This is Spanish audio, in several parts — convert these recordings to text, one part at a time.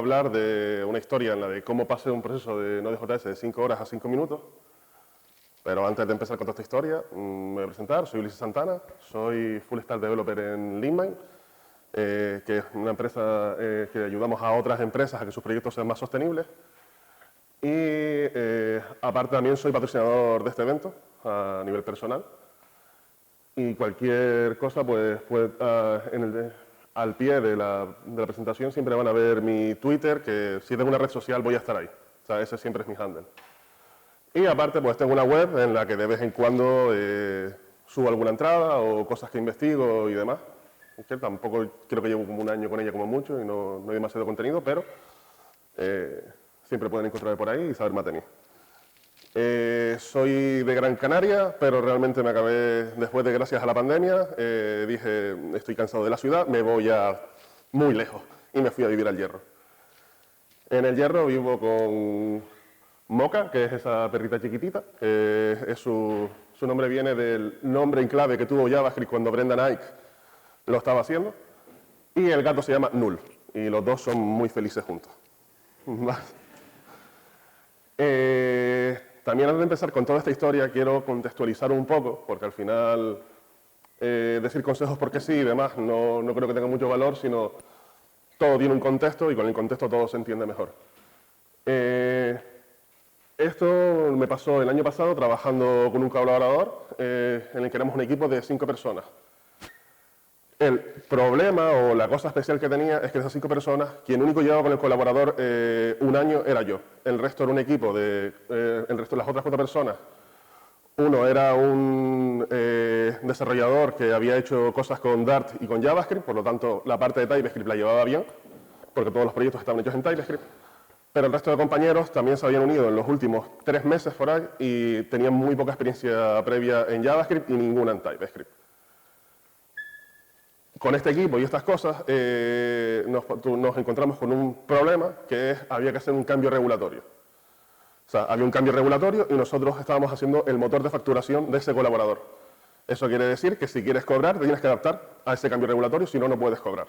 hablar de una historia en la de cómo pasé un proceso de Node.js de 5 horas a 5 minutos. Pero antes de empezar con toda esta historia, me voy a presentar. Soy Ulises Santana, soy Full Stack Developer en LeanMind, que es una empresa que ayudamos a otras empresas a que sus proyectos sean más sostenibles. Y aparte también soy patrocinador de este evento a nivel personal. Y cualquier cosa, pues al pie de la presentación siempre van a ver mi Twitter, que si tengo una red social voy a estar ahí. O sea, ese siempre es mi handle. Y aparte, pues tengo una web en la que de vez en cuando subo alguna entrada o cosas que investigo y demás. Que tampoco creo que llevo como un año con ella como mucho y no hay demasiado contenido, pero siempre pueden encontrarme por ahí y saber más de mí. Soy de Gran Canaria, pero realmente me acabé, después de gracias a la pandemia, dije, estoy cansado de la ciudad, me voy a muy lejos y me fui a vivir al Hierro. En el Hierro vivo con Moca, que es esa perrita chiquitita, su nombre viene del nombre en clave que tuvo JavaScript cuando Brendan Eich lo estaba haciendo, y el gato se llama Null, y los dos son muy felices juntos. También antes de empezar con toda esta historia quiero contextualizar un poco, porque al final decir consejos porque sí y demás no creo que tenga mucho valor, sino todo tiene un contexto y con el contexto todo se entiende mejor. Esto me pasó el año pasado trabajando con un colaborador en el que éramos un equipo de 5 personas. El problema o la cosa especial que tenía es que de esas 5 personas, quien único llevaba con el colaborador un año era yo. El resto era un equipo el resto de las otras 4 personas. Uno era un desarrollador que había hecho cosas con Dart y con JavaScript, por lo tanto la parte de TypeScript la llevaba bien, porque todos los proyectos estaban hechos en TypeScript. Pero el resto de compañeros también se habían unido en los últimos 3 meses por ahí y tenían muy poca experiencia previa en JavaScript y ninguna en TypeScript. Con este equipo y estas cosas nos encontramos con un problema que es había que hacer un cambio regulatorio. O sea, había un cambio regulatorio y nosotros estábamos haciendo el motor de facturación de ese colaborador. Eso quiere decir que si quieres cobrar, te tienes que adaptar a ese cambio regulatorio, si no, no puedes cobrar.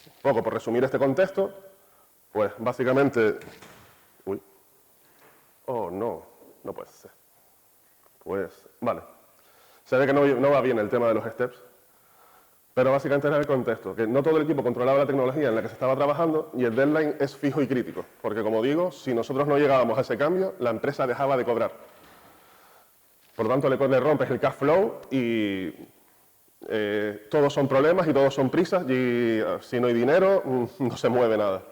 Un poco por resumir este contexto, pues básicamente... Uy. Oh, no puede ser. Pues, vale. Se ve que no va bien el tema de los steps. Pero básicamente era el contexto, que no todo el equipo controlaba la tecnología en la que se estaba trabajando y el deadline es fijo y crítico, porque como digo, si nosotros no llegábamos a ese cambio, la empresa dejaba de cobrar. Por lo tanto, le rompes el cash flow y todos son problemas y todos son prisas y si no hay dinero, no se mueve nada.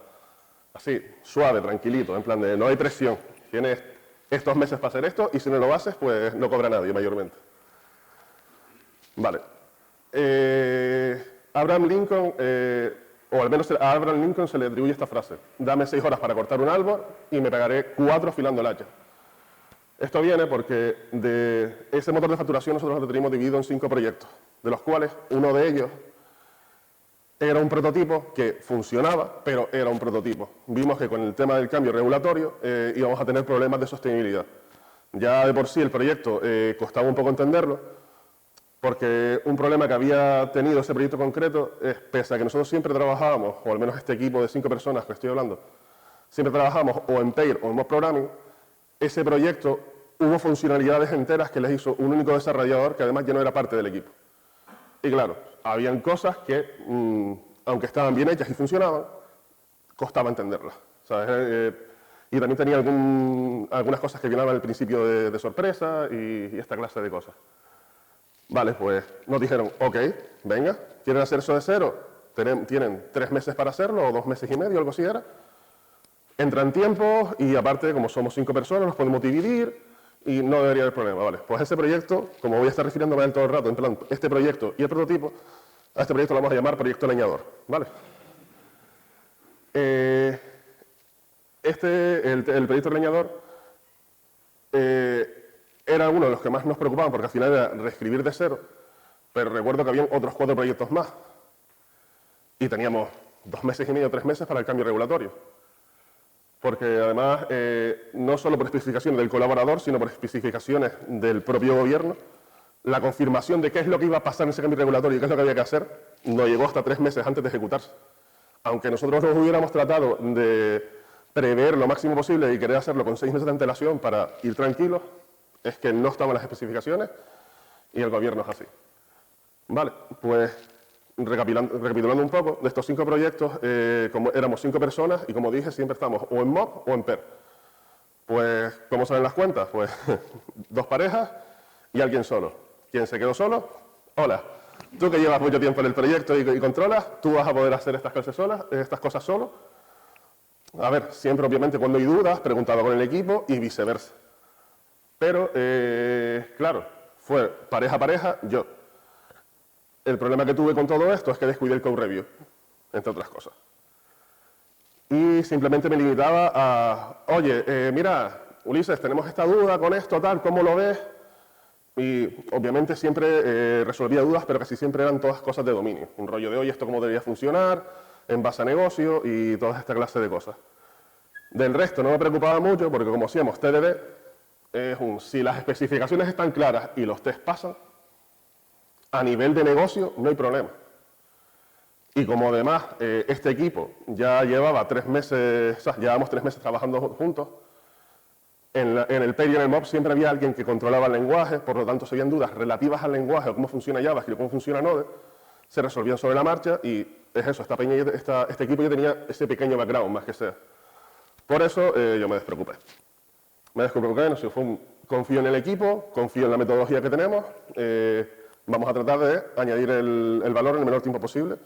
Así, suave, tranquilito, en plan de no hay presión. Tienes estos meses para hacer esto y si no lo haces, pues no cobra nadie mayormente. Vale. Abraham Lincoln, o al menos a Abraham Lincoln se le atribuye esta frase: dame 6 horas para cortar un árbol y me pegaré 4 afilando el hacha. Esto viene porque de ese motor de facturación nosotros lo teníamos dividido en 5 proyectos, de los cuales uno de ellos era un prototipo que funcionaba, pero era un prototipo. Vimos que con el tema del cambio regulatorio íbamos a tener problemas de sostenibilidad. Ya de por sí el proyecto costaba un poco entenderlo, porque un problema que había tenido ese proyecto concreto es, pese a que nosotros siempre trabajábamos, o al menos este equipo de 5 personas que estoy hablando, siempre trabajábamos o en Pair o en Mob Programming, ese proyecto hubo funcionalidades enteras que les hizo un único desarrollador que además ya no era parte del equipo. Y claro, habían cosas que, aunque estaban bien hechas y funcionaban, costaba entenderlas, ¿sabes? Y también tenía algunas cosas que vienen al principio de sorpresa y esta clase de cosas. Vale, pues nos dijeron, ok, venga, ¿quieren hacer eso de cero? Tienen 3 meses para hacerlo, o 2 meses y medio, algo así era. Entran tiempos y aparte, como somos 5 personas, nos podemos dividir y no debería haber problema. Vale, pues ese proyecto, como voy a estar refiriéndome a él todo el rato, en plan, este proyecto y el prototipo, a este proyecto lo vamos a llamar Proyecto Leñador, ¿vale? El proyecto Leñador era uno de los que más nos preocupaban porque al final era reescribir de cero, pero recuerdo que habían otros 4 proyectos más y teníamos 2 meses y medio, 3 meses para el cambio regulatorio. Porque además, no solo por especificaciones del colaborador, sino por especificaciones del propio gobierno, la confirmación de qué es lo que iba a pasar en ese cambio regulatorio y qué es lo que había que hacer, no llegó hasta 3 meses antes de ejecutarse. aunque nosotros nos hubiéramos tratado de prever lo máximo posible y querer hacerlo con 6 meses de antelación para ir tranquilos, es que no estaban las especificaciones y el gobierno es así. Vale, pues recapitulando un poco, de estos 5 proyectos, como éramos 5 personas y como dije, siempre estamos o en mob o en PER. Pues, ¿cómo salen las cuentas? Pues 2 parejas y alguien solo. ¿Quién se quedó solo? Hola. Tú que llevas mucho tiempo en el proyecto y controlas, tú vas a poder hacer estas cosas solo. A ver, siempre obviamente cuando hay dudas, preguntaba con el equipo y viceversa. Pero, claro, fue pareja a pareja, yo. El problema que tuve con todo esto es que descuidé el code review, entre otras cosas. Y simplemente me limitaba a, oye, mira, Ulises, tenemos esta duda con esto, tal, ¿cómo lo ves? Y obviamente siempre resolvía dudas, pero casi siempre eran todas cosas de dominio. Un rollo de, oye, esto cómo debería funcionar, en base a negocio y toda esta clase de cosas. Del resto no me preocupaba mucho porque como hacíamos TDD, si las especificaciones están claras y los test pasan, a nivel de negocio no hay problema. Y como además este equipo ya llevaba 3 meses, o sea, llevábamos 3 meses trabajando juntos, en el PER y en el MOB siempre había alguien que controlaba el lenguaje, por lo tanto si habían dudas relativas al lenguaje o cómo funciona JavaScript o cómo funciona Node, se resolvían sobre la marcha y es eso, este equipo ya tenía ese pequeño background más que sea. Por eso yo me despreocupé. Confío en el equipo, confío en la metodología que tenemos, vamos a tratar de añadir el valor en el menor tiempo posible,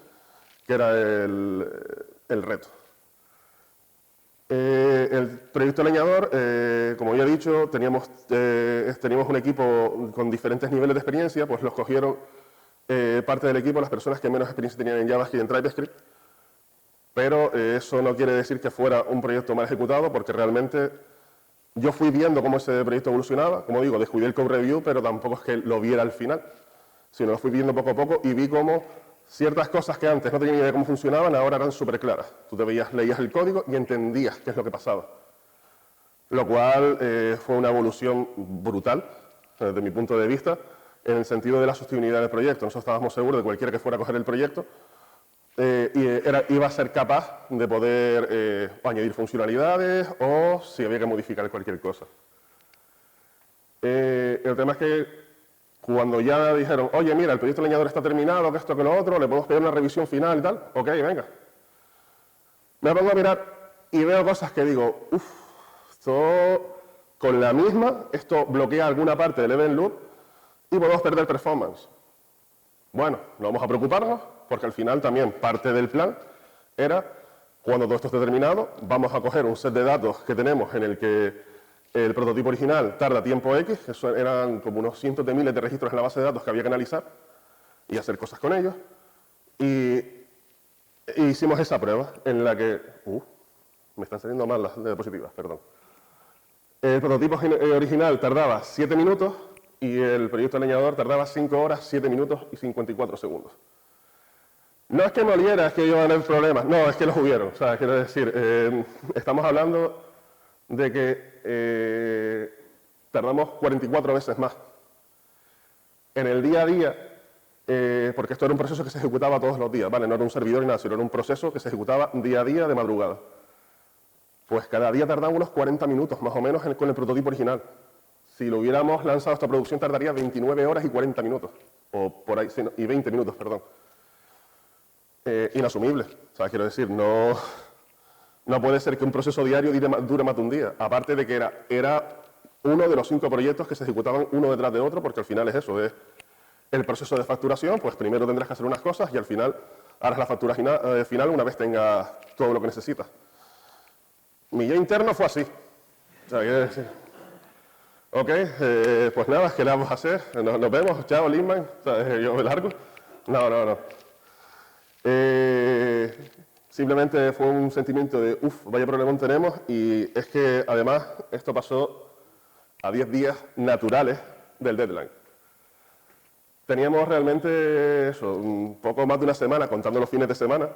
que era el reto. El proyecto leñador, como ya he dicho, teníamos un equipo con diferentes niveles de experiencia, pues los cogieron parte del equipo las personas que menos experiencia tenían en JavaScript y en TypeScript, pero eso no quiere decir que fuera un proyecto mal ejecutado, porque realmente yo fui viendo cómo ese proyecto evolucionaba, como digo, descuidé el code review, pero tampoco es que lo viera al final, sino lo fui viendo poco a poco y vi cómo ciertas cosas que antes no tenía ni idea de cómo funcionaban, ahora eran súper claras. Tú leías el código y entendías qué es lo que pasaba. Lo cual fue una evolución brutal, desde mi punto de vista, en el sentido de la sostenibilidad del proyecto. Nosotros estábamos seguros de cualquiera que fuera a coger el proyecto iba a ser capaz de poder añadir funcionalidades o si había que modificar cualquier cosa. El tema es que cuando ya dijeron, oye, mira, el proyecto leñador está terminado, que esto, que lo otro, le podemos pedir una revisión final y tal, ok, venga. Me pongo a mirar y veo cosas que digo, uff, esto con la misma, esto bloquea alguna parte del event loop y podemos perder performance. Bueno, no vamos a preocuparnos, porque al final también parte del plan era, cuando todo esto esté terminado, vamos a coger un set de datos que tenemos en el que el prototipo original tarda tiempo X, eso eran como unos cientos de miles de registros en la base de datos que había que analizar y hacer cosas con ellos. Y hicimos esa prueba en la que... me están saliendo mal las diapositivas, perdón. El prototipo original tardaba 7 minutos y el proyecto leñador tardaba 5 horas, 7 minutos y 54 segundos. No es que me oliera, es que iban a haber problemas, no, es que los hubieron. O sea, quiero decir, estamos hablando de que tardamos 44 veces más. En el día a día, porque esto era un proceso que se ejecutaba todos los días, ¿vale? No era un servidor ni nada, sino era un proceso que se ejecutaba día a día de madrugada. Pues cada día tardaba unos 40 minutos, más o menos, con el prototipo original. Si lo hubiéramos lanzado a esta producción, tardaría 29 horas y 40 minutos. O por ahí, y 20 minutos, perdón. Inasumible. O sea, quiero decir, no puede ser que un proceso diario dure más de un día. Aparte de que era uno de los 5 proyectos que se ejecutaban uno detrás de otro, porque al final es eso, es el proceso de facturación, pues primero tendrás que hacer unas cosas y al final harás la factura final una vez tengas todo lo que necesitas. Mi día interno fue así. O sea, quiero decir, ok, pues nada, ¿qué le vamos a hacer? Nos vemos, chao, Lindman. O sea, yo me largo. No. Simplemente fue un sentimiento de, vaya problemón tenemos, y es que además esto pasó a 10 días naturales del deadline. Teníamos realmente eso, un poco más de una semana, contando los fines de semana,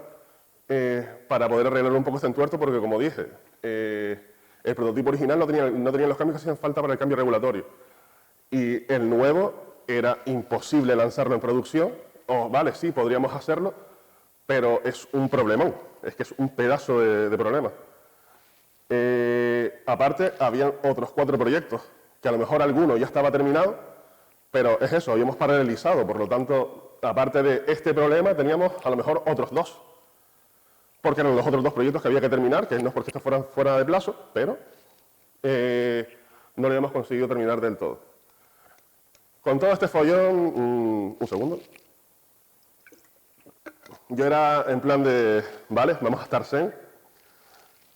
para poder arreglar un poco este entuerto, porque como dije, el prototipo original no tenía los cambios que hacían falta para el cambio regulatorio. Y el nuevo era imposible lanzarlo en producción, o vale, sí, podríamos hacerlo, pero es un problemón, es que es un pedazo de problema. Aparte, habían otros 4 proyectos, que a lo mejor alguno ya estaba terminado, pero es eso, habíamos paralelizado, por lo tanto, aparte de este problema, teníamos a lo mejor otros 2, porque eran los otros 2 proyectos que había que terminar, que no es porque estos fueran fuera de plazo, pero no lo habíamos conseguido terminar del todo. Con todo este follón, un segundo, yo era en plan de, vale, vamos a estar zen,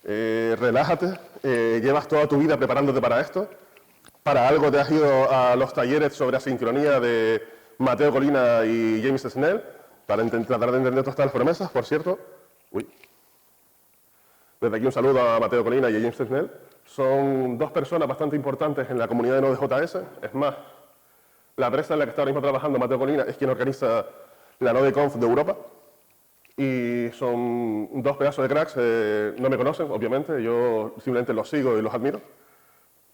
relájate, llevas toda tu vida preparándote para esto, para algo te has ido a los talleres sobre asincronía de Mateo Colina y James Snell, para tratar de entender todas estas promesas, por cierto. Uy. Desde aquí un saludo a Mateo Colina y a James Snell. Son 2 personas bastante importantes en la comunidad de Node.js. Es más, la empresa en la que está ahora mismo trabajando Mateo Colina es quien organiza la NodeConf de Europa. Y son 2 pedazos de cracks. No me conocen, obviamente. Yo simplemente los sigo y los admiro.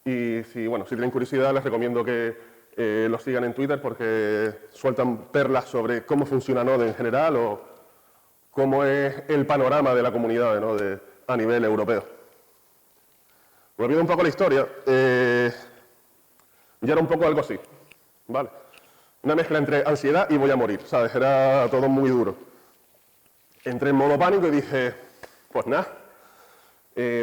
Y si tienen curiosidad, les recomiendo que los sigan en Twitter porque sueltan perlas sobre cómo funciona Node en general o cómo es el panorama de la comunidad de Node a nivel europeo. Volviendo un poco a la historia, ya era un poco algo así, ¿vale? Una mezcla entre ansiedad y voy a morir, ¿sabes? Era todo muy duro. Entré en modo pánico y dije, pues nada,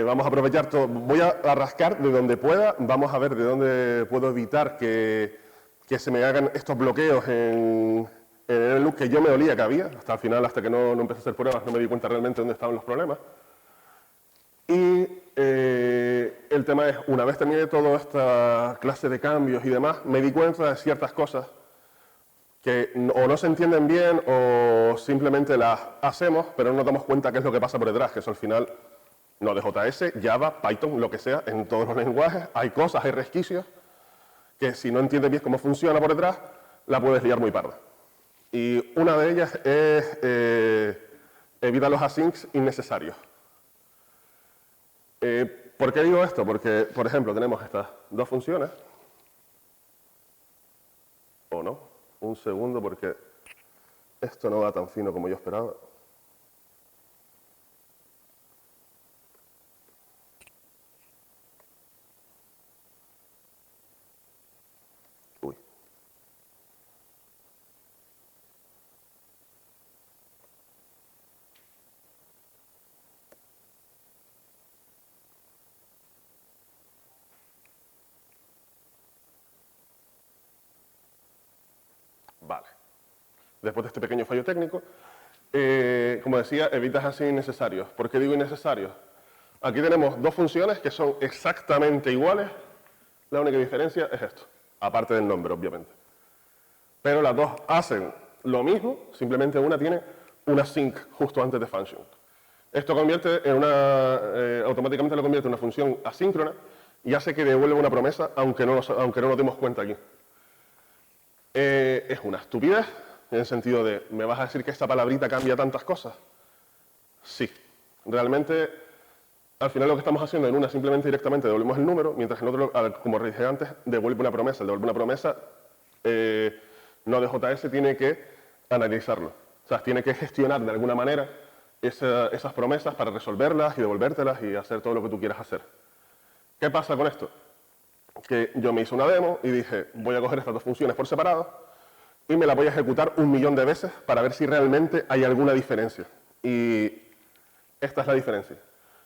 vamos a aprovechar todo, voy a rascar de donde pueda, vamos a ver de dónde puedo evitar que se me hagan estos bloqueos en el loop que yo me olía que había, hasta el final, hasta que no empecé a hacer pruebas, no me di cuenta realmente de dónde estaban los problemas. Y el tema es, una vez terminé toda esta clase de cambios y demás, me di cuenta de ciertas cosas que o no se entienden bien o simplemente las hacemos, pero no nos damos cuenta qué es lo que pasa por detrás, que eso al final, Node.js, Java, Python, lo que sea, en todos los lenguajes, hay cosas, hay resquicios, que si no entiendes bien cómo funciona por detrás, la puedes liar muy parda. Y una de ellas es evita los asyncs innecesarios. ¿Por qué digo esto? Porque, por ejemplo, tenemos estas 2 funciones. ¿O no? Un segundo, porque esto no va tan fino como yo esperaba. Uy. Vale. Después de este pequeño fallo técnico, como decía, evitas así innecesarios. ¿Por qué digo innecesarios? Aquí tenemos 2 funciones que son exactamente iguales. La única diferencia es esto, aparte del nombre, obviamente. Pero las 2 hacen lo mismo, simplemente una tiene una sync justo antes de function. Esto convierte en automáticamente lo convierte en una función asíncrona y hace que devuelva una promesa, aunque no nos demos cuenta aquí. Es una estupidez, en el sentido de, ¿me vas a decir que esta palabrita cambia tantas cosas? Sí. Realmente, al final lo que estamos haciendo en una simplemente directamente devolvemos el número, mientras en otro, como dije antes, devuelve una promesa. El devuelve una promesa, Node.js tiene que analizarlo. O sea, tiene que gestionar de alguna manera esas promesas para resolverlas y devolvértelas y hacer todo lo que tú quieras hacer. ¿Qué pasa con esto? Que yo me hice una demo y dije, voy a coger estas 2 funciones por separado y me las voy a ejecutar 1.000.000 de veces para ver si realmente hay alguna diferencia. Y esta es la diferencia.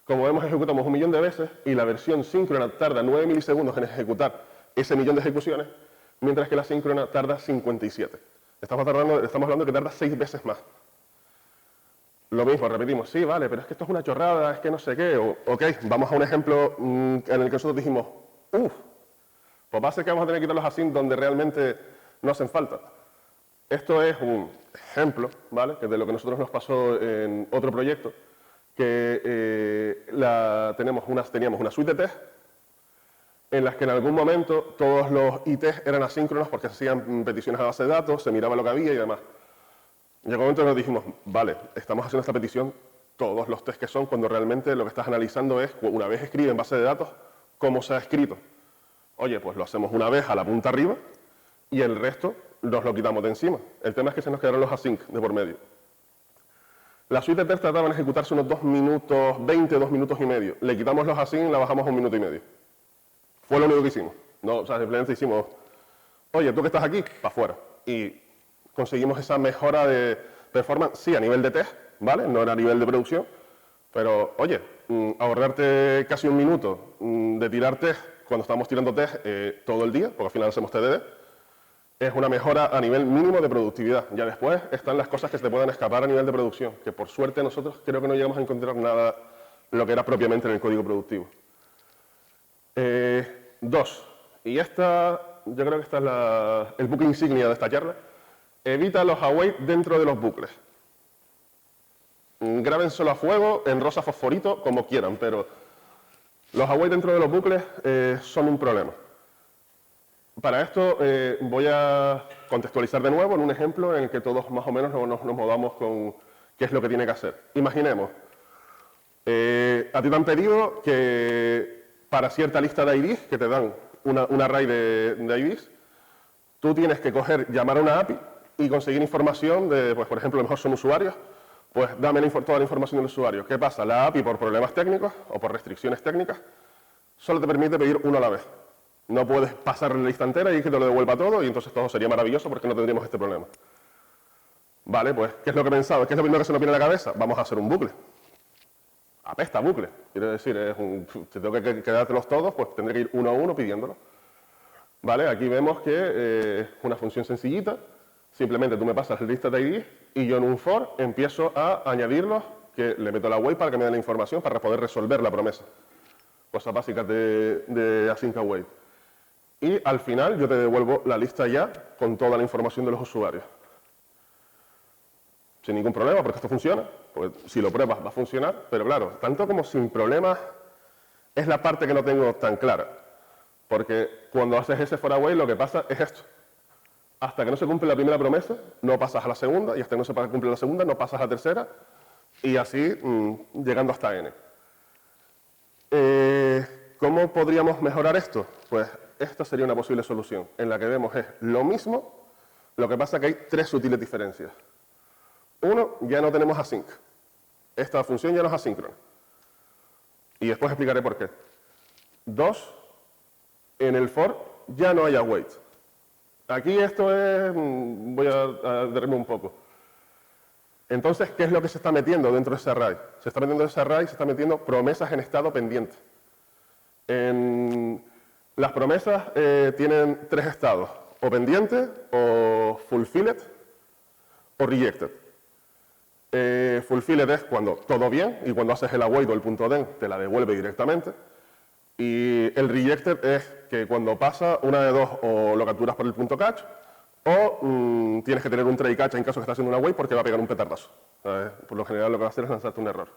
Como vemos, ejecutamos 1.000.000 de veces y la versión síncrona tarda 9 milisegundos en ejecutar ese 1.000.000 de ejecuciones, mientras que la síncrona tarda 57. Estamos hablando de que tarda 6 veces más. Lo mismo, repetimos, sí, vale, pero es que esto es una chorrada, es que no sé qué. Ok, vamos a un ejemplo en el que nosotros dijimos, pues va a ser que vamos a tener que quitar los async donde realmente no hacen falta. Esto es un ejemplo, ¿vale? Que de lo que a nosotros nos pasó en otro proyecto, que teníamos una suite de test en las que en algún momento todos los ITs eran asíncronos porque se hacían peticiones a base de datos, se miraba lo que había y demás. Llegó un momento en que nos dijimos, vale, estamos haciendo esta petición, todos los tests que son, cuando realmente lo que estás analizando es, una vez escribe en base de datos, cómo se ha escrito. Oye, pues lo hacemos una vez a la punta arriba y el resto nos lo quitamos de encima. El tema es que se nos quedaron los async de por medio. La suite de test trataba en ejecutarse unos 2 minutos 20, 2 minutos y medio. Le quitamos los async y la bajamos a 1 minuto y medio. Fue lo único que hicimos. No, o sea, simplemente hicimos, oye, tú que estás aquí, para afuera. Y conseguimos esa mejora de performance, sí, a nivel de test, ¿vale? No era a nivel de producción, pero, oye, ahorrarte casi 1 minuto de tirar test cuando estamos tirando test todo el día, porque al final hacemos TDD, es una mejora a nivel mínimo de productividad. Ya después están las cosas que se te pueden escapar a nivel de producción, que por suerte nosotros creo que no llegamos a encontrar nada lo que era propiamente en el código productivo. 2. Y esta, yo creo que esta es el bucle insignia de esta charla. Evita los await dentro de los bucles. Grábenselo a fuego, en rosa fosforito, como quieran, pero los await dentro de los bucles son un problema. Para esto voy a contextualizar de nuevo en un ejemplo en el que todos más o menos nos movamos con qué es lo que tiene que hacer. Imaginemos, a ti te han pedido que para cierta lista de IDs, que te dan un array de IDs, tú tienes que llamar a una API y conseguir información de, pues, por ejemplo, a lo mejor son usuarios, pues dame toda la información del usuario. ¿Qué pasa? La API, por problemas técnicos o por restricciones técnicas, solo te permite pedir uno a la vez. No puedes pasar la lista entera y que te lo devuelva todo y entonces todo sería maravilloso porque no tendríamos este problema. Vale, pues, ¿qué es lo que he pensado? ¿Qué es lo primero que se nos viene a la cabeza? Vamos a hacer un bucle. Apesta bucle. Quiero decir, si tengo que quedártelos todos, pues tendré que ir uno a uno pidiéndolo. Vale, aquí vemos que es una función sencillita. Simplemente tú me pasas la lista de ID y yo en un for empiezo a añadirlos, que le meto la wait para que me dé la información para poder resolver la promesa. Cosas básicas de async await. Y al final yo te devuelvo la lista ya con toda la información de los usuarios. Sin ningún problema, porque esto funciona. Pues si lo pruebas va a funcionar, pero claro, tanto como sin problemas es la parte que no tengo tan clara. Porque cuando haces ese for await lo que pasa es esto. Hasta que no se cumple la primera promesa, no pasas a la segunda, y hasta que no se cumple la segunda, no pasas a la tercera, y así llegando hasta n. ¿Cómo podríamos mejorar esto? Pues esta sería una posible solución, en la que vemos es lo mismo, lo que pasa que hay 3 sutiles diferencias. 1, ya no tenemos async. Esta función ya no es asíncrona. Y después explicaré por qué. 2, en el for ya no hay await. Aquí esto es, voy a derribarme un poco. Entonces, ¿qué es lo que se está metiendo dentro de ese array? Se está metiendo en ese array, se está metiendo promesas en estado pendiente. Las promesas tienen 3 estados, o pendiente, o fulfilled, o rejected. Fulfilled es cuando todo bien, y cuando haces el await o el punto .den te la devuelve directamente. Y el rejected es que cuando pasa una de dos, o lo capturas por el punto catch, o tienes que tener un try catch en caso que estés haciendo una await porque va a pegar un petardazo. Por lo general lo que va a hacer es lanzarte un error.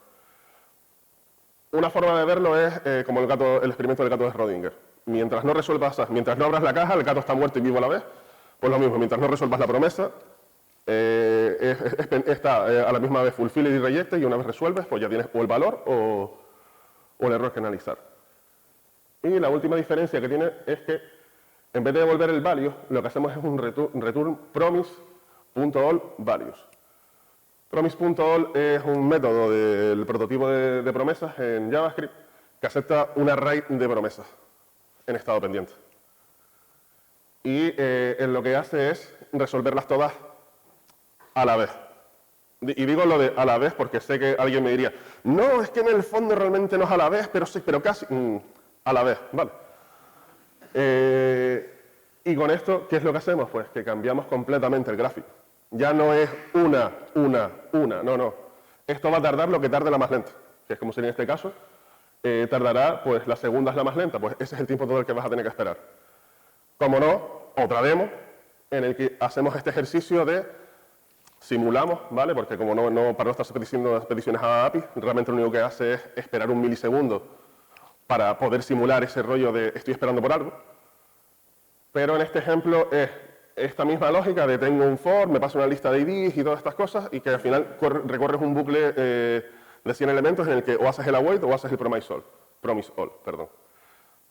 Una forma de verlo es como el experimento del gato de Schrödinger. Mientras no abras la caja, el gato está muerto y vivo a la vez. Pues lo mismo, mientras no resuelvas la promesa, está a la misma vez fulfilled y rejected, y una vez resuelves, pues ya tienes o el valor o el error que analizar. Y la última diferencia que tiene es que en vez de devolver el value, lo que hacemos es un return promise.all values. Promise.all es un método del prototipo de promesas en JavaScript que acepta un array de promesas en estado pendiente. Y lo que hace es resolverlas todas a la vez. Y digo lo de a la vez porque sé que alguien me diría, no, es que en el fondo realmente no es a la vez, pero sí, pero casi a la vez, ¿vale? Y con esto, ¿qué es lo que hacemos? Pues que cambiamos completamente el gráfico. Ya no es una, no. Esto va a tardar lo que tarde la más lenta, que es como sería en este caso. Tardará, pues la segunda es la más lenta, pues ese es el tiempo todo el que vas a tener que esperar. Como no, otra demo en el que hacemos este ejercicio de simulamos, ¿vale? Porque como no para no estar peticiones a API, realmente lo único que hace es esperar 1 milisegundo para poder simular ese rollo de estoy esperando por algo. Pero en este ejemplo es esta misma lógica de tengo un for, me paso una lista de IDs y todas estas cosas, y que al final recorres un bucle de 100 elementos en el que o haces el await o haces el promise all.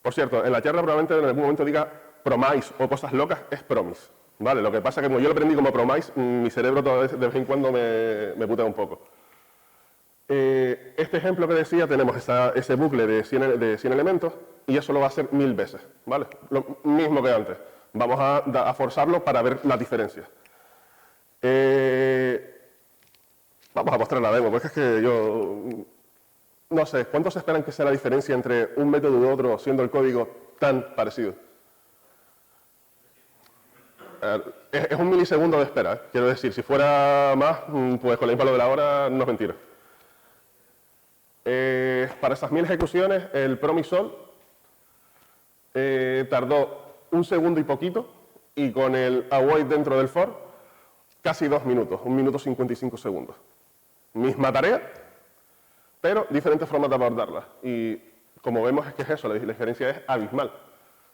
Por cierto, en la charla probablemente en algún momento diga promise o cosas locas, es promise. ¿Vale? Lo que pasa es que como yo lo aprendí como promise, mi cerebro de vez en cuando me putea un poco. Este ejemplo que decía, tenemos ese bucle de 100 elementos y eso lo va a hacer 1000 veces, ¿vale? Lo mismo que antes. Vamos a forzarlo para ver las diferencias. Vamos a mostrar la demo, porque es que yo no sé, ¿cuántos esperan que sea la diferencia entre un método y otro siendo el código tan parecido? Es un milisegundo de espera, ¿eh? Quiero decir, si fuera más, pues con el palo de la hora no es mentira. Para esas 1000 ejecuciones, el Promisol tardó 1 segundo y poquito, y con el await dentro del for, casi 2 minutos, 1 minuto 55 segundos. Misma tarea, pero diferentes formas de abordarla. Y como vemos es que es eso, la diferencia es abismal.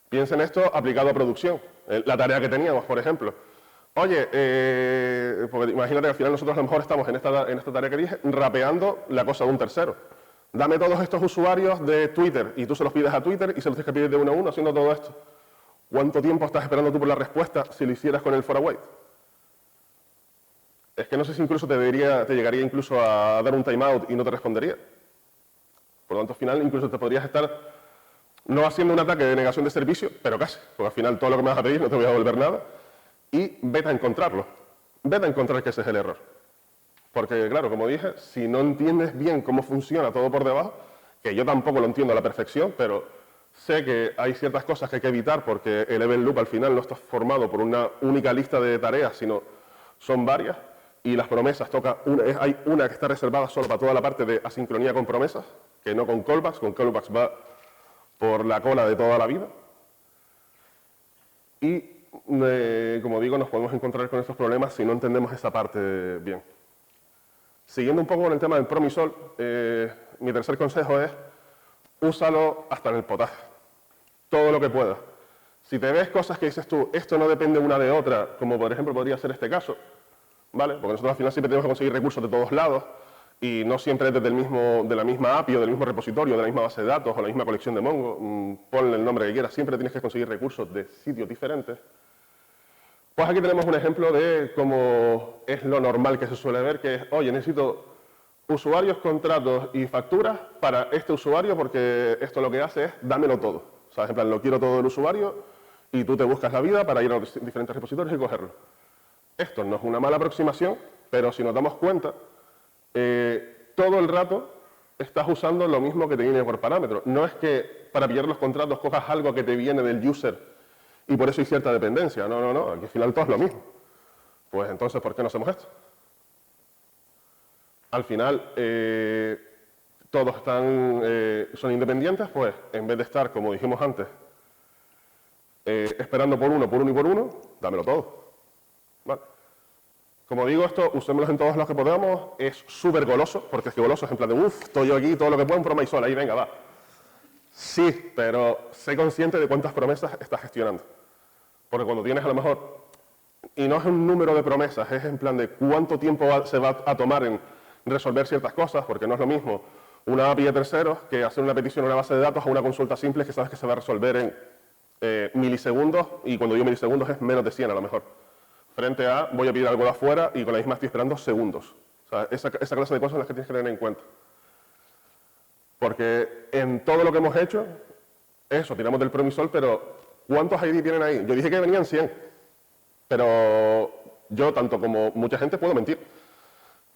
Piensen esto aplicado a producción. La tarea que teníamos, por ejemplo. Oye, porque imagínate que al final nosotros a lo mejor estamos en esta tarea que dije, rapeando la cosa de un tercero. Dame todos estos usuarios de Twitter, y tú se los pides a Twitter y se los tienes que pedir de uno a uno haciendo todo esto. ¿Cuánto tiempo estás esperando tú por la respuesta si lo hicieras con el for await? Es que no sé si incluso te llegaría incluso a dar un timeout y no te respondería. Por lo tanto, al final incluso te podrías estar no haciendo un ataque de negación de servicio, pero casi, porque al final todo lo que me vas a pedir no te voy a devolver nada, y vete a encontrarlo. Vete a encontrar que ese es el error. Porque, claro, como dije, si no entiendes bien cómo funciona todo por debajo, que yo tampoco lo entiendo a la perfección, pero sé que hay ciertas cosas que hay que evitar porque el event loop al final no está formado por una única lista de tareas, sino son varias, y las promesas hay una que está reservada solo para toda la parte de asincronía con promesas, que no con callbacks va por la cola de toda la vida. Y, como digo, nos podemos encontrar con estos problemas si no entendemos esa parte bien. Siguiendo un poco con el tema del Promisol, mi tercer consejo es úsalo hasta en el potaje, todo lo que puedas. Si te ves cosas que dices tú, esto no depende una de otra, como por ejemplo podría ser este caso, ¿vale? Porque nosotros al final siempre tenemos que conseguir recursos de todos lados y no siempre desde de la misma API o del mismo repositorio, de la misma base de datos o la misma colección de Mongo, ponle el nombre que quieras, siempre tienes que conseguir recursos de sitios diferentes. Pues aquí tenemos un ejemplo de cómo es lo normal que se suele ver, que es, oye, necesito usuarios, contratos y facturas para este usuario porque esto lo que hace es dámelo todo. O sea, en plan, lo quiero todo del usuario y tú te buscas la vida para ir a los diferentes repositorios y cogerlo. Esto no es una mala aproximación, pero si nos damos cuenta, todo el rato estás usando lo mismo que te viene por parámetro. No es que para pillar los contratos cojas algo que te viene del user y por eso hay cierta dependencia. No, no, no, aquí al final todo es lo mismo. Pues entonces, ¿por qué no hacemos esto? Al final, todos son independientes, pues en vez de estar, como dijimos antes, esperando por uno, dámelo todo. ¿Vale? Como digo, esto usémoslo en todos los que podamos, es súper goloso, porque es que goloso es en plan de, estoy yo aquí, todo lo que puedo, un Promisol, ahí venga, va. Sí, pero sé consciente de cuántas promesas estás gestionando. Porque cuando tienes a lo mejor, y no es un número de promesas, es en plan de cuánto tiempo se va a tomar en resolver ciertas cosas, porque no es lo mismo una API de terceros que hacer una petición a una base de datos a una consulta simple que sabes que se va a resolver en milisegundos, y cuando digo milisegundos es menos de 100 a lo mejor. Frente a, voy a pedir algo de afuera y con la misma estoy esperando segundos. O sea, esa clase de cosas son las que tienes que tener en cuenta. Porque en todo lo que hemos hecho, eso, tiramos del Promisol, pero ¿cuántos ID tienen ahí? Yo dije que venían 100, pero yo, tanto como mucha gente, puedo mentir.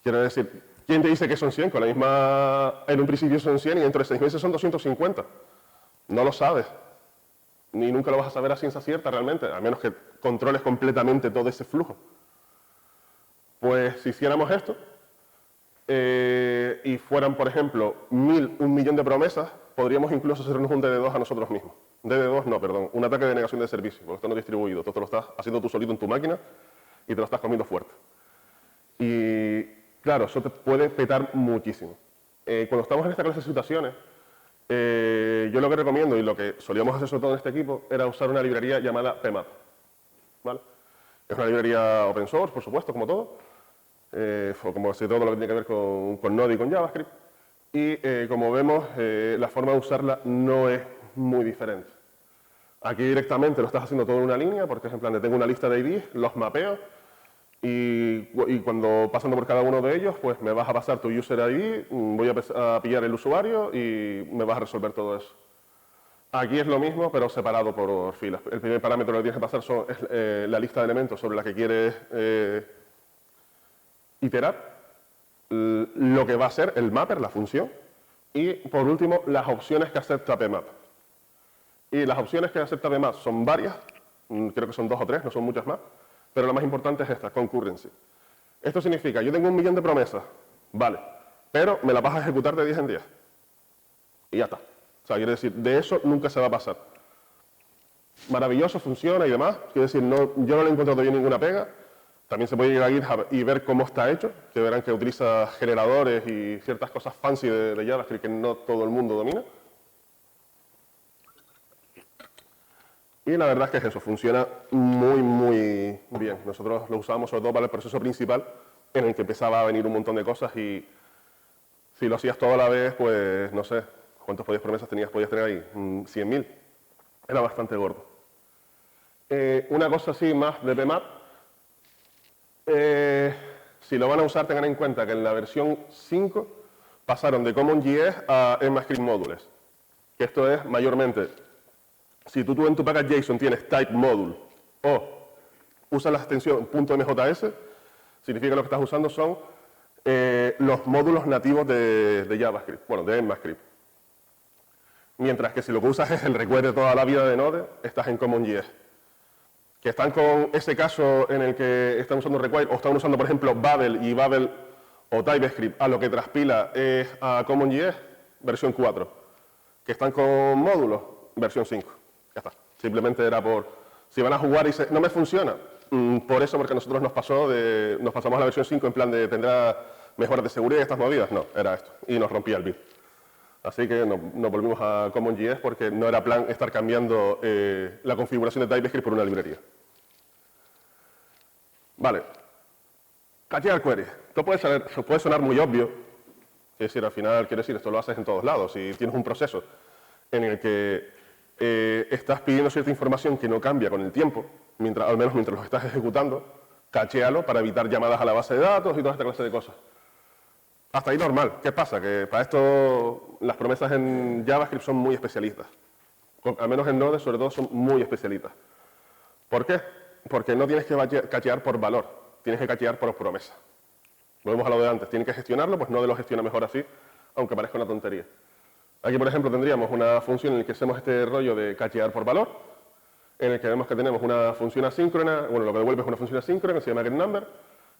Quiero decir, ¿quién te dice que son 100? Con la misma, en un principio son 100 y dentro de 6 meses son 250. No lo sabes. Ni nunca lo vas a saber a ciencia cierta realmente, a menos que controles completamente todo ese flujo. Pues si hiciéramos esto, y fueran, por ejemplo, 1.000, 1.000.000 de promesas, podríamos incluso hacernos un DD2 a nosotros mismos. DD2 no, perdón, un ataque de negación de servicio, porque esto no es distribuido, tú te lo estás haciendo tú solito en tu máquina y te lo estás comiendo fuerte. Y claro, eso te puede petar muchísimo. Cuando estamos en esta clase de situaciones, yo lo que recomiendo y lo que solíamos hacer sobre todo en este equipo era usar una librería llamada PMAP. ¿Vale? Es una librería open source, por supuesto, como todo, como casi todo lo que tiene que ver con Node y con JavaScript. Y como vemos, la forma de usarla no es muy diferente. Aquí directamente lo estás haciendo todo en una línea, porque es en plan de tengo una lista de IDs, los mapeo Y cuando pasando por cada uno de ellos, pues me vas a pasar tu user ID, voy a pillar el usuario y me vas a resolver todo eso. Aquí es lo mismo, pero separado por filas. El primer parámetro que tienes que pasar es la lista de elementos sobre la que quieres iterar, lo que va a ser el mapper, la función, y por último, las opciones que acepta PMAP. Y las opciones que acepta PMAP son varias, creo que son 2 o 3, no son muchas más, pero la más importante es esta, concurrency. Esto significa, yo tengo 1 millón de promesas, vale, pero me la vas a ejecutar de 10 en 10. Y ya está. O sea, quiere decir, de eso nunca se va a pasar. Maravilloso, funciona y demás. Quiere decir, yo no le he encontrado todavía ninguna pega. También se puede ir a GitHub y ver cómo está hecho, que verán que utiliza generadores y ciertas cosas fancy de JavaScript que no todo el mundo domina. Y la verdad es que es eso, funciona muy, muy bien. Nosotros lo usamos sobre todo para el proceso principal, en el que empezaba a venir un montón de cosas y si lo hacías todo a la vez, pues no sé, ¿cuántas promesas podías tener ahí? 100.000. Era bastante gordo. Una cosa así más de PMAP, si lo van a usar, tengan en cuenta que en la versión 5 pasaron de CommonJS a ECMAScript Modules, que esto es mayormente, si tú en tu package JSON tienes type module o usas la extensión .mjs, significa que lo que estás usando son los módulos nativos de JavaScript, bueno, de ECMAScript. Mientras que si lo que usas es el request de toda la vida de Node, estás en CommonJS. Que están con ese caso en el que están usando require o están usando, por ejemplo, Babel y Babel o TypeScript, a lo que transpila es a CommonJS, versión 4. Que están con módulos, versión 5. Ya está. Simplemente era por, si van a jugar y no me funciona, por eso, porque a nosotros nos pasamos a la versión 5 en plan de tendrá mejoras de seguridad y estas movidas. No, era esto. Y nos rompía el build. Así que nos volvimos a CommonJS porque no era plan estar cambiando la configuración de TypeScript por una librería. Vale. Cachear queries. Esto puede sonar muy obvio. Es decir, al final, quiero decir, esto lo haces en todos lados. Si tienes un proceso en el que estás pidiendo cierta información que no cambia con el tiempo, al menos mientras lo estás ejecutando, cachéalo para evitar llamadas a la base de datos y toda esta clase de cosas. Hasta ahí normal. ¿Qué pasa? Que para esto las promesas en JavaScript son muy especialistas. Al menos en Node, sobre todo, son muy especialistas. ¿Por qué? Porque no tienes que cachear por valor, tienes que cachear por promesa. Volvemos a lo de antes, tienen que gestionarlo, pues Node lo gestiona mejor así, aunque parezca una tontería. Aquí, por ejemplo, tendríamos una función en la que hacemos este rollo de cachear por valor, en el que vemos que tenemos una función asíncrona, bueno, lo que devuelve es una función asíncrona que se llama getNumber,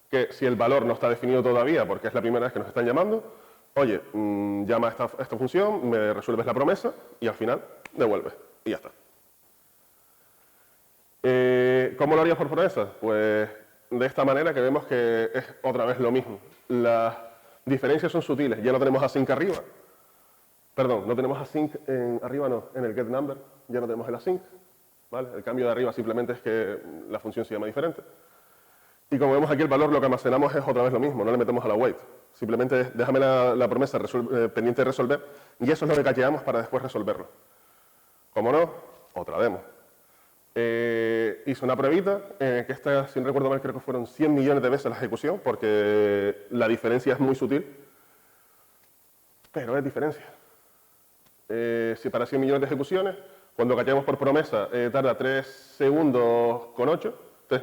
que si el valor no está definido todavía, porque es la primera vez que nos están llamando, oye, llama a esta función, me resuelves la promesa y al final devuelves y ya está. ¿Cómo lo harías por promesa? Pues de esta manera que vemos que es otra vez lo mismo. Las diferencias son sutiles, ya no tenemos async arriba. Perdón, no tenemos async arriba, no, en el getNumber ya no tenemos el async. ¿Vale? El cambio de arriba simplemente es que la función se llama diferente. Y como vemos aquí el valor, lo que almacenamos es otra vez lo mismo, no le metemos a la wait. Simplemente déjame la promesa pendiente de resolver y eso es lo que cacheamos para después resolverlo. Como no, otra demo. Hice una pruebita, que esta, si no recuerdo mal, creo que fueron 100 millones de veces la ejecución, porque la diferencia es muy sutil, pero es diferencia. Si para 100 millones de ejecuciones, cuando cacheamos por promesa, tarda 3 segundos con 8, 3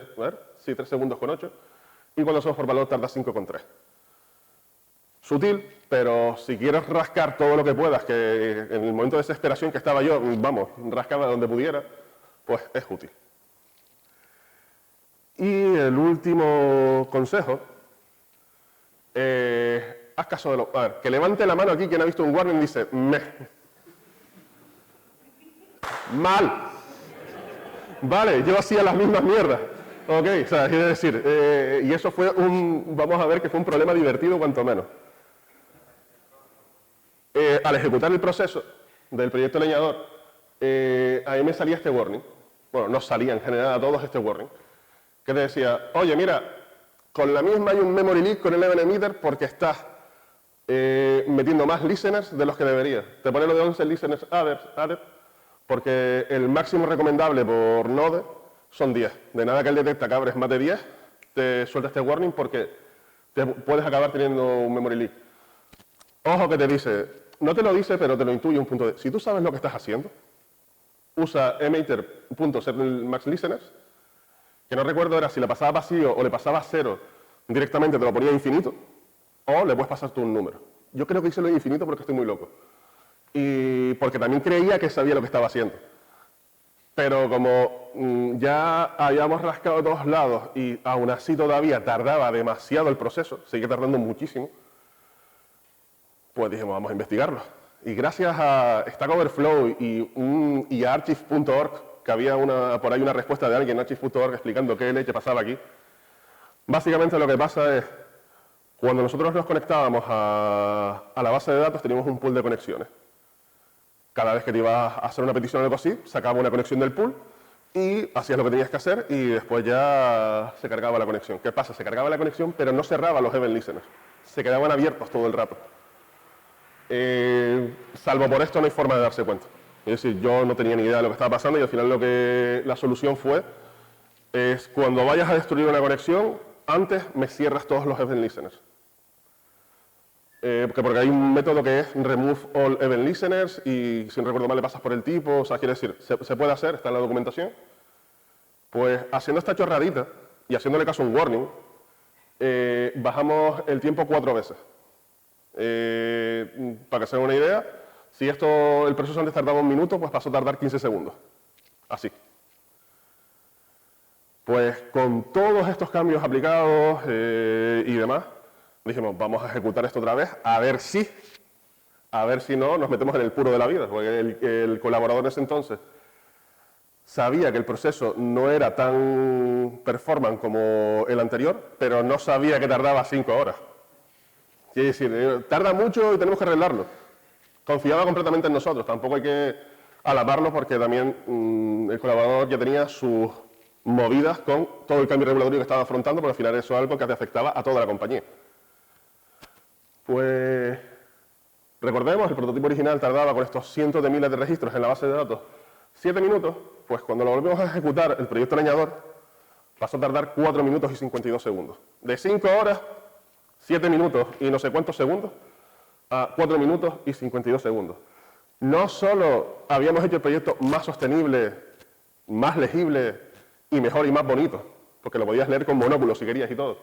segundos con 8, y cuando hacemos por valor tarda 5,3. Sutil, pero si quieres rascar todo lo que puedas, que en el momento de desesperación que estaba yo, vamos, rascaba donde pudiera, pues es útil. Y el último consejo, haz caso de lo... A ver, que levante la mano aquí quien ha visto un warning y dice, mal. Vale, yo hacía las mismas mierdas. Ok, o sea, quiere decir, y eso fue vamos a ver que fue un problema divertido cuanto menos. Al ejecutar el proceso del proyecto leñador, a mí me salía este warning. Bueno, nos salía en general a todos este warning, que te decía, oye, mira, con la misma hay un memory leak con el event emitter porque estás metiendo más listeners de los que deberías. Te pone lo de 11 listeners added, porque el máximo recomendable por Node son 10. De nada que él detecta que abres más de 10 te suelta este warning porque te puedes acabar teniendo un memory leak. Ojo que te dice, no te lo dice, pero te lo intuye un punto de, si tú sabes lo que estás haciendo, usa emater.setMaxListeners, que no recuerdo era si le pasaba vacío o le pasaba 0 directamente, te lo ponía infinito, o le puedes pasar tú un número. Yo creo que hice lo de infinito porque estoy muy loco. Y porque también creía que sabía lo que estaba haciendo. Pero como ya habíamos rascado de todos lados y aún así todavía tardaba demasiado el proceso, sigue tardando muchísimo, pues dijimos, vamos a investigarlo. Y gracias a Stack Overflow y a archive.org, que había por ahí una respuesta de alguien en archive.org explicando qué leche pasaba aquí, básicamente lo que pasa es, cuando nosotros nos conectábamos a la base de datos, teníamos un pool de conexiones. Cada vez que te ibas a hacer una petición o algo así, sacaba una conexión del pool y hacías lo que tenías que hacer y después ya se cargaba la conexión. ¿Qué pasa? Se cargaba la conexión, pero no cerraba los event listeners. Se quedaban abiertos todo el rato. Salvo por esto no hay forma de darse cuenta. Es decir, yo no tenía ni idea de lo que estaba pasando y al final la solución fue es cuando vayas a destruir una conexión, antes me cierras todos los event listeners. Porque hay un método que es remove all event listeners y si no recuerdo mal le pasas por el tipo, o sea, quiere decir, se puede hacer, está en la documentación. Pues haciendo esta chorradita y haciéndole caso a un warning, bajamos el tiempo 4 veces. Para que se den una idea, si el proceso antes tardaba 1 minuto, pues pasó a tardar 15 segundos. Así. Pues con todos estos cambios aplicados y demás, dijimos, vamos a ejecutar esto otra vez, a ver si no nos metemos en el puro de la vida, porque el colaborador en ese entonces sabía que el proceso no era tan performant como el anterior, pero no sabía que tardaba 5 horas. Quiere decir, tarda mucho y tenemos que arreglarlo. Confiaba completamente en nosotros, tampoco hay que alabarlo porque también el colaborador ya tenía sus movidas con todo el cambio regulatorio que estaba afrontando, porque al final eso es algo que afectaba a toda la compañía. Pues recordemos, el prototipo original tardaba con estos cientos de miles de registros en la base de datos 7 minutos, pues cuando lo volvimos a ejecutar, el proyecto leñador pasó a tardar 4 minutos y 52 segundos. De 5 horas, 7 minutos y no sé cuántos segundos, a 4 minutos y 52 segundos. No solo habíamos hecho el proyecto más sostenible, más legible y mejor y más bonito, porque lo podías leer con monóculos si querías y todo.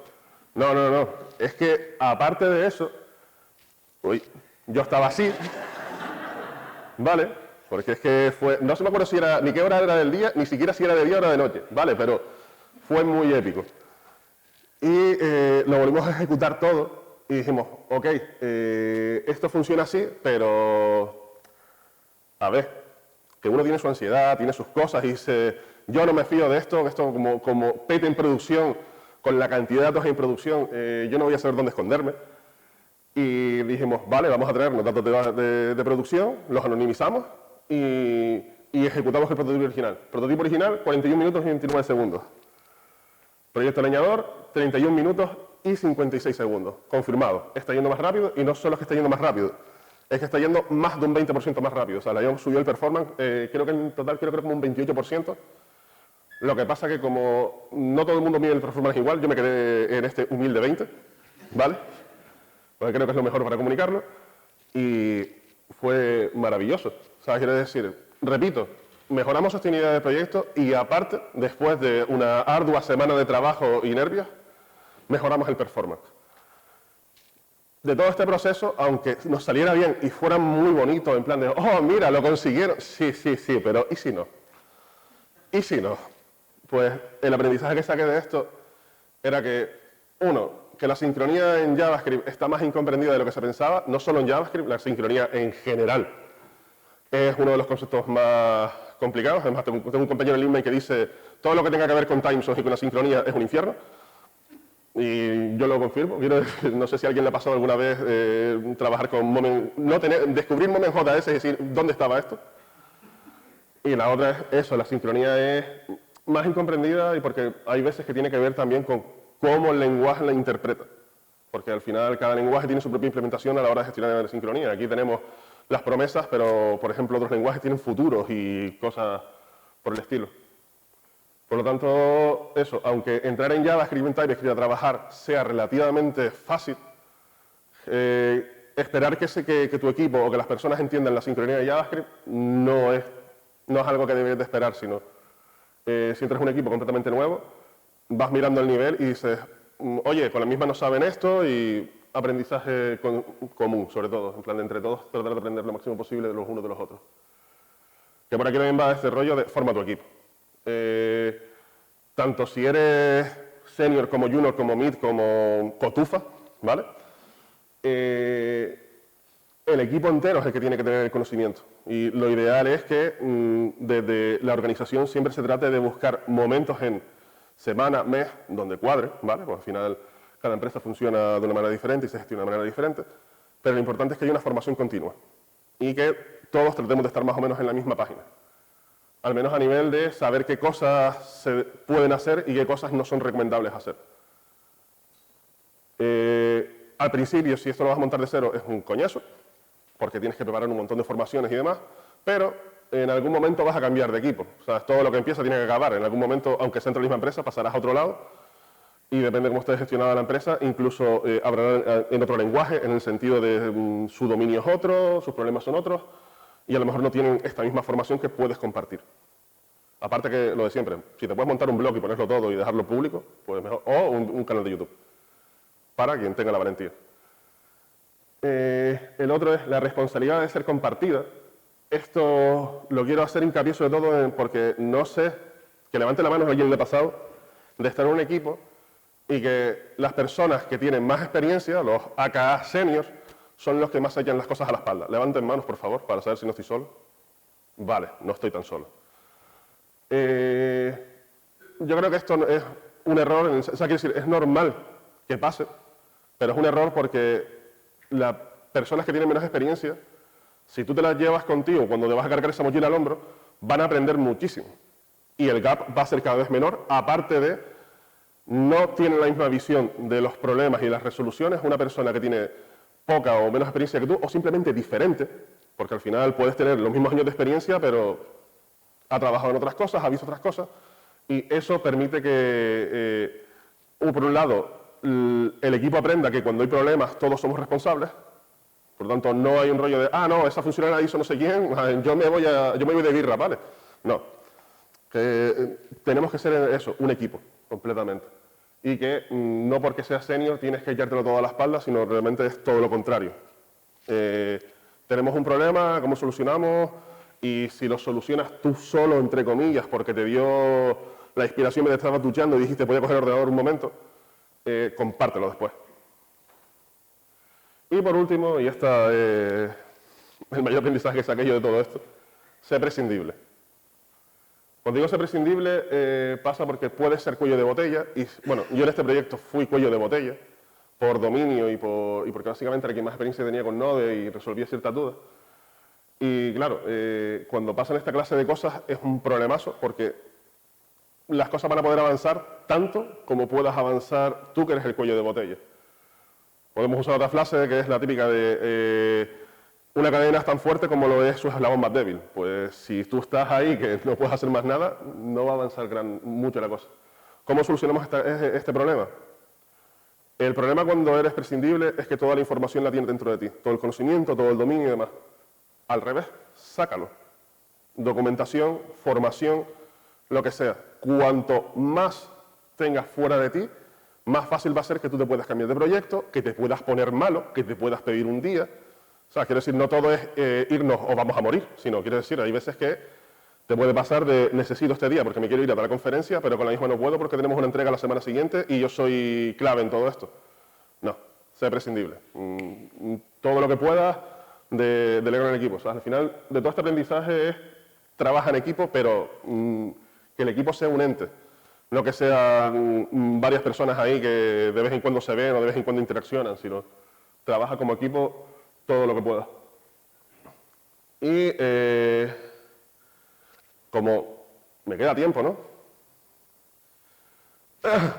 No, no, no. Es que aparte de eso, yo estaba así, ¿vale? Porque es que no se me acuerdo si era, ni qué hora era del día, ni siquiera si era de día o era de noche, ¿vale? Pero fue muy épico. Y lo volvimos a ejecutar todo y dijimos, ok, esto funciona así, pero a ver, que uno tiene su ansiedad, tiene sus cosas y dice, yo no me fío de esto, que esto como pete en producción, con la cantidad de datos en producción, yo no voy a saber dónde esconderme. Y dijimos, vale, vamos a traernos datos de producción, los anonimizamos y ejecutamos el prototipo original. Prototipo original, 41 minutos y 29 segundos. Proyecto leñador, 31 minutos y 56 segundos. Confirmado. Está yendo más rápido y no solo es que está yendo más rápido, es que está yendo más de un 20% más rápido. O sea, le habíamos subido el performance, creo que en total creo que como un 28%. Lo que pasa que como no todo el mundo mide el performance igual, yo me quedé en este humilde 20, ¿vale? Porque creo que es lo mejor para comunicarlo. Y fue maravilloso. O sea, quiero decir, repito, mejoramos sostenibilidad del proyecto y aparte, después de una ardua semana de trabajo y nervios, mejoramos el performance. De todo este proceso, aunque nos saliera bien y fuera muy bonito, en plan de, oh, mira, lo consiguieron. Sí, sí, sí, pero ¿y si no? ¿Y si no? Pues el aprendizaje que saqué de esto era que, uno, que la sincronía en JavaScript está más incomprendida de lo que se pensaba, no solo en JavaScript, la sincronía en general es uno de los conceptos más complicados. Además, tengo un compañero en LinkedIn que dice todo lo que tenga que ver con time zones y con la sincronía es un infierno. Y yo lo confirmo. No sé si a alguien le ha pasado alguna vez trabajar con Moment, descubrir Moment JS y decir, ¿dónde estaba esto? Y la otra es eso, la sincronía es más incomprendida y porque hay veces que tiene que ver también con cómo el lenguaje la interpreta. Porque al final cada lenguaje tiene su propia implementación a la hora de gestionar la sincronía. Aquí tenemos las promesas, pero por ejemplo otros lenguajes tienen futuros y cosas por el estilo. Por lo tanto, eso, aunque entrar en JavaScript, en TypeScript a trabajar sea relativamente fácil, esperar que tu equipo o que las personas entiendan la sincronía de JavaScript no es algo que debes de esperar, sino si entras en un equipo completamente nuevo, vas mirando el nivel y dices, oye, con la misma no saben esto y aprendizaje común, sobre todo, en plan de entre todos tratar de aprender lo máximo posible de los unos de los otros. Que por aquí también va este rollo de forma tu equipo. Tanto si eres senior como junior, como mid, como cotufa, ¿vale? El equipo entero es el que tiene que tener el conocimiento. Y lo ideal es que desde la organización siempre se trate de buscar momentos en semana, mes, donde cuadre, ¿vale? Pues al final cada empresa funciona de una manera diferente y se gestiona de una manera diferente, pero lo importante es que haya una formación continua y que todos tratemos de estar más o menos en la misma página. Al menos a nivel de saber qué cosas se pueden hacer y qué cosas no son recomendables hacer. Al principio, si esto lo vas a montar de cero, es un coñazo, porque tienes que preparar un montón de formaciones y demás, pero en algún momento vas a cambiar de equipo. O sea, todo lo que empieza tiene que acabar. En algún momento, aunque sea entre la misma empresa, pasarás a otro lado y depende de cómo esté gestionada la empresa, incluso habrá en otro lenguaje, en el sentido de su dominio es otro, sus problemas son otros, y a lo mejor no tienen esta misma formación que puedes compartir. Aparte que lo de siempre, si te puedes montar un blog y ponerlo todo y dejarlo público, pues mejor, o un canal de YouTube, para quien tenga la valentía. El otro es la responsabilidad de ser compartida. Esto lo quiero hacer hincapié sobre todo porque no sé, que levante la mano a alguien le ha pasado, de estar en un equipo y que las personas que tienen más experiencia, los AKA seniors, son los que más se echan las cosas a la espalda. Levanten manos, por favor, para saber si no estoy solo. Vale, no estoy tan solo. Yo creo que esto es un error, o sea, quiero decir, es normal que pase, pero es un error porque las personas que tienen menos experiencia, si tú te las llevas contigo cuando te vas a cargar esa mochila al hombro, van a aprender muchísimo. Y el gap va a ser cada vez menor, aparte de no tienen la misma visión de los problemas y las resoluciones una persona que tiene poca o menos experiencia que tú, o simplemente diferente, porque al final puedes tener los mismos años de experiencia, pero ha trabajado en otras cosas, ha visto otras cosas, y eso permite que, por un lado, el equipo aprenda que cuando hay problemas todos somos responsables, por lo tanto no hay un rollo de, no, esa funcionalidad la hizo no sé quién, yo me voy de birra, ¿vale? No, que tenemos que ser eso, un equipo, completamente. Y que no porque seas senior tienes que echártelo todo a la espalda, sino realmente es todo lo contrario. Tenemos un problema, ¿cómo solucionamos? Y si lo solucionas tú solo, entre comillas, porque te dio la inspiración mientras estabas duchando y dijiste, voy a coger el ordenador un momento, compártelo después. Y por último, y esta es el mayor aprendizaje que saqué yo de todo esto, sé prescindible. Cuando digo ser prescindible, pasa porque puedes ser cuello de botella, y bueno, yo en este proyecto fui cuello de botella, por dominio y porque básicamente era quien más experiencia tenía con Node y resolvía ciertas dudas. Y claro, cuando pasan esta clase de cosas es un problemazo, porque las cosas van a poder avanzar tanto como puedas avanzar tú que eres el cuello de botella. Podemos usar otra frase que es la típica de una cadena es tan fuerte como lo es su eslabón más débil. Pues si tú estás ahí que no puedes hacer más nada, no va a avanzar mucho la cosa. ¿Cómo solucionamos este problema? El problema cuando eres prescindible es que toda la información la tienes dentro de ti, todo el conocimiento, todo el dominio y demás. Al revés, sácalo. Documentación, formación, lo que sea. Cuanto más tengas fuera de ti, más fácil va a ser que tú te puedas cambiar de proyecto, que te puedas poner malo, que te puedas pedir un día. O sea, quiero decir, no todo es irnos o vamos a morir, sino quiero decir, hay veces que te puede pasar de necesito este día porque me quiero ir a la conferencia, pero con la misma no puedo porque tenemos una entrega la semana siguiente y yo soy clave en todo esto. No, sé prescindible. Todo lo que puedas, delega en el equipo. O sea, al final de todo este aprendizaje es trabaja en equipo, pero que el equipo sea un ente. No que sean varias personas ahí que de vez en cuando se ven o de vez en cuando interaccionan, sino trabaja como equipo todo lo que pueda. Y como me queda tiempo, ¿no?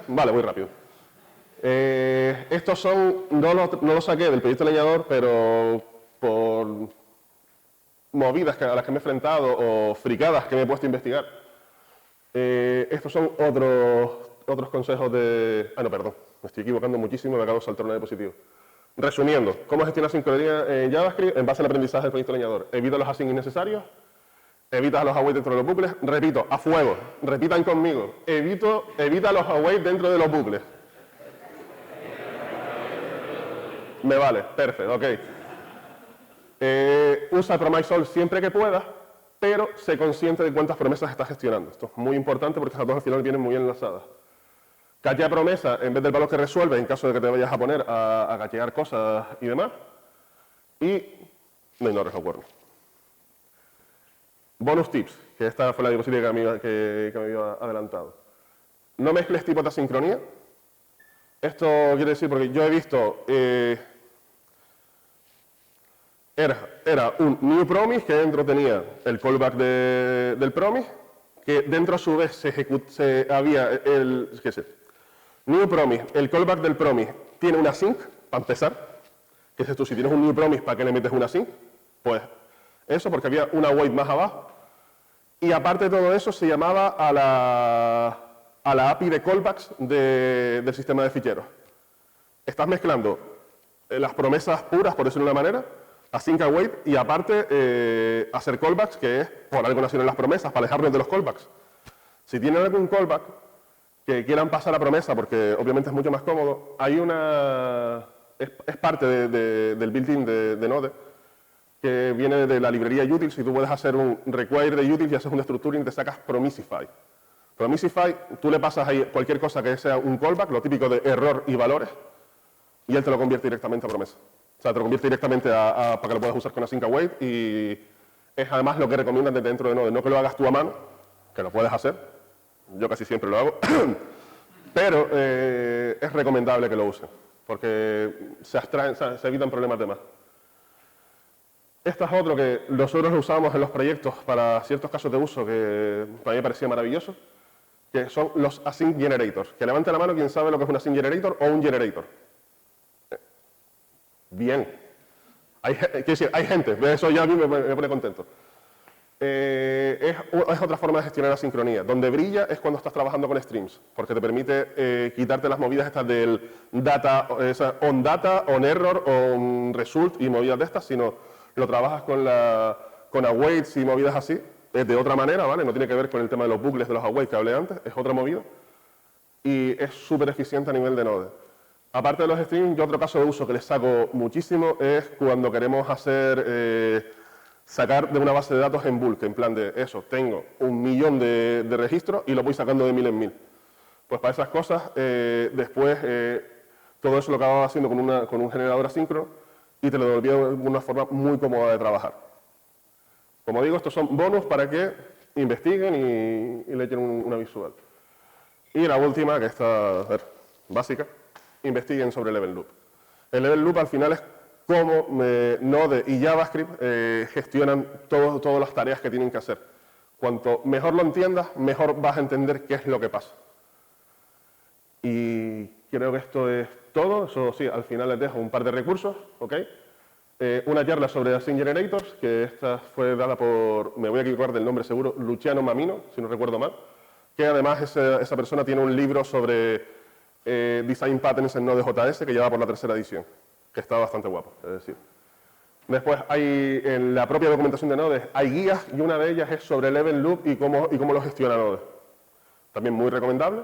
Vale, muy rápido. Estos son, no lo saqué del proyecto leñador, pero por movidas a las que me he enfrentado o fricadas que me he puesto a investigar. Estos son otros consejos de... Ah, no, perdón, me estoy equivocando muchísimo, me acabo de saltar una diapositiva. Resumiendo, ¿cómo gestionar sincronía en JavaScript en base al aprendizaje del proyecto leñador? Evita los async innecesarios, evita los await dentro de los bucles, repito, a fuego, repitan conmigo, evita los await dentro de los bucles. Me vale, perfecto, ok. Usa promise all siempre que puedas, pero sé consciente de cuántas promesas estás gestionando. Esto es muy importante porque estas dos al final vienen muy enlazadas. Cachea promesa en vez del valor que resuelve en caso de que te vayas a poner a cachear cosas y demás. Y no ignores los cuernos. Bonus tips, que esta fue la diapositiva que me había adelantado. No mezcles tipos de asincronía. Esto quiere decir, porque yo he visto... Era un new promise que dentro tenía el callback del promise, que dentro a su vez había el... ¿qué sé? New promise, el callback del promise tiene una async, para empezar. ¿Qué dices tú? Si tienes un new promise, ¿para qué le metes una async? Pues eso, porque había una await más abajo. Y aparte de todo eso, se llamaba a la API de callbacks del sistema de ficheros. Estás mezclando las promesas puras, por decirlo de una manera, async await, y aparte hacer callbacks, que es por algo nacieron las promesas, para alejarnos de los callbacks. Si tienen algún callback que quieran pasar a promesa, porque obviamente es mucho más cómodo, hay es parte del built-in de Node, que viene de la librería utils, y tú puedes hacer un require de utils y haces un structuring y te sacas Promisify. Promisify, tú le pasas ahí cualquier cosa que sea un callback, lo típico de error y valores, y él te lo convierte directamente a promesa. O sea, te lo convierte directamente para que lo puedas usar con async await, y es además lo que recomiendan desde dentro de Node. No que lo hagas tú a mano, que lo puedes hacer, yo casi siempre lo hago, pero es recomendable que lo usen, porque se evitan problemas de más. Esto es otro que nosotros lo usamos en los proyectos para ciertos casos de uso que para mí me parecía maravilloso, que son los async generators. Que levante la mano quien sabe lo que es un async generator o un generator. Bien. Quiero decir, hay gente, eso ya a mí me pone contento. Es otra forma de gestionar la sincronía. Donde brilla es cuando estás trabajando con streams, porque te permite quitarte las movidas estas del data, on data, on error, on result y movidas de estas, sino lo trabajas con awaits y movidas así, es de otra manera, ¿vale? No tiene que ver con el tema de los bucles de los awaits que hablé antes, es otra movida. Y es súper eficiente a nivel de Node. Aparte de los streams, yo otro caso de uso que les saco muchísimo es cuando queremos sacar de una base de datos en bulk, en plan de eso, tengo 1.000.000 de registros y lo voy sacando de 1.000 en 1.000. Pues para esas cosas, después todo eso lo acababa haciendo con un generador asíncrono y te lo devolvía de una forma muy cómoda de trabajar. Como digo, estos son bonus para que investiguen y le echen una visual. Y la última, que está básica, investiguen sobre el Event Loop. El Event Loop al final es cómo Node y JavaScript gestionan todas las tareas que tienen que hacer. Cuanto mejor lo entiendas, mejor vas a entender qué es lo que pasa. Y creo que esto es todo. Eso sí, al final les dejo un par de recursos, ¿ok? Una charla sobre Async Generators, que esta fue dada por, me voy a equivocar del nombre seguro, Luciano Mamino, si no recuerdo mal, que además esa persona tiene un libro sobre Design Patterns en Node.js que lleva por la 3ª edición, que está bastante guapo, es decir. Después hay, en la propia documentación de Node, hay guías y una de ellas es sobre el Event Loop y cómo lo gestiona Node. También muy recomendable.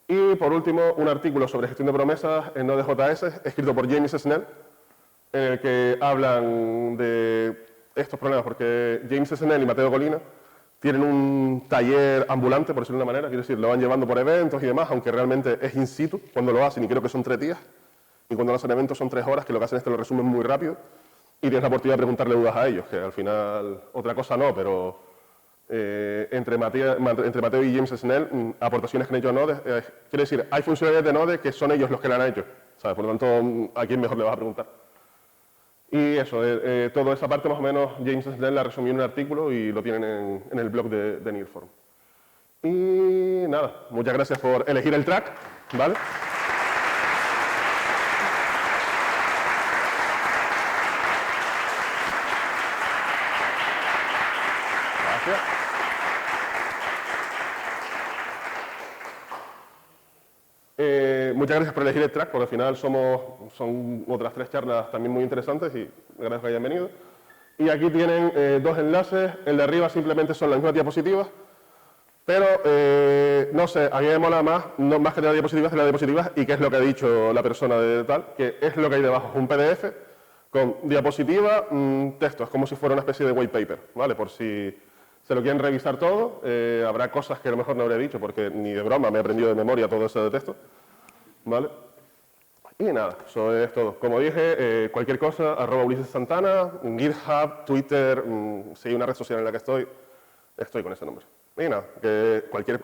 Y por último, un artículo sobre gestión de promesas en Node.js, escrito por James Snell, en el que hablan de estos problemas, porque James Snell y Mateo Colina tienen un taller ambulante, por decirlo de una manera, quiero decir, lo van llevando por eventos y demás, aunque realmente es in situ cuando lo hacen, y creo que son 3 días, y cuando lo hacen eventos son 3 horas, que lo que hacen es que lo resumen muy rápido, y tienes la oportunidad de preguntarle dudas a ellos, que al final, otra cosa no, pero entre Mateo y James Snell, aportaciones que han hecho a Node, quiere decir, hay funcionalidades de Node que son ellos los que la han hecho, ¿sabes? Por lo tanto, ¿a quién mejor le vas a preguntar? Y eso, toda esa parte más o menos James Snell la resumió en un artículo y lo tienen en el blog de Nearform. Y nada, muchas gracias por elegir el track, ¿vale? Gracias. muchas gracias por elegir el track, porque al final son otras 3 charlas también muy interesantes y agradezco que hayan venido. Y aquí tienen 2 enlaces, el de arriba simplemente son las mismas diapositivas, pero no sé, a mí me mola más, no más que las diapositivas y qué es lo que ha dicho la persona de tal, que es lo que hay debajo, un PDF con diapositiva, texto, es como si fuera una especie de white paper, ¿vale? Por si se lo quieren revisar todo, habrá cosas que a lo mejor no habré dicho porque ni de broma me he aprendido de memoria todo eso de texto, ¿vale? Y nada, eso es todo. Como dije, cualquier cosa, @UlisesSantana, GitHub, Twitter, si hay una red social en la que estoy con ese nombre. Y nada, que cualquier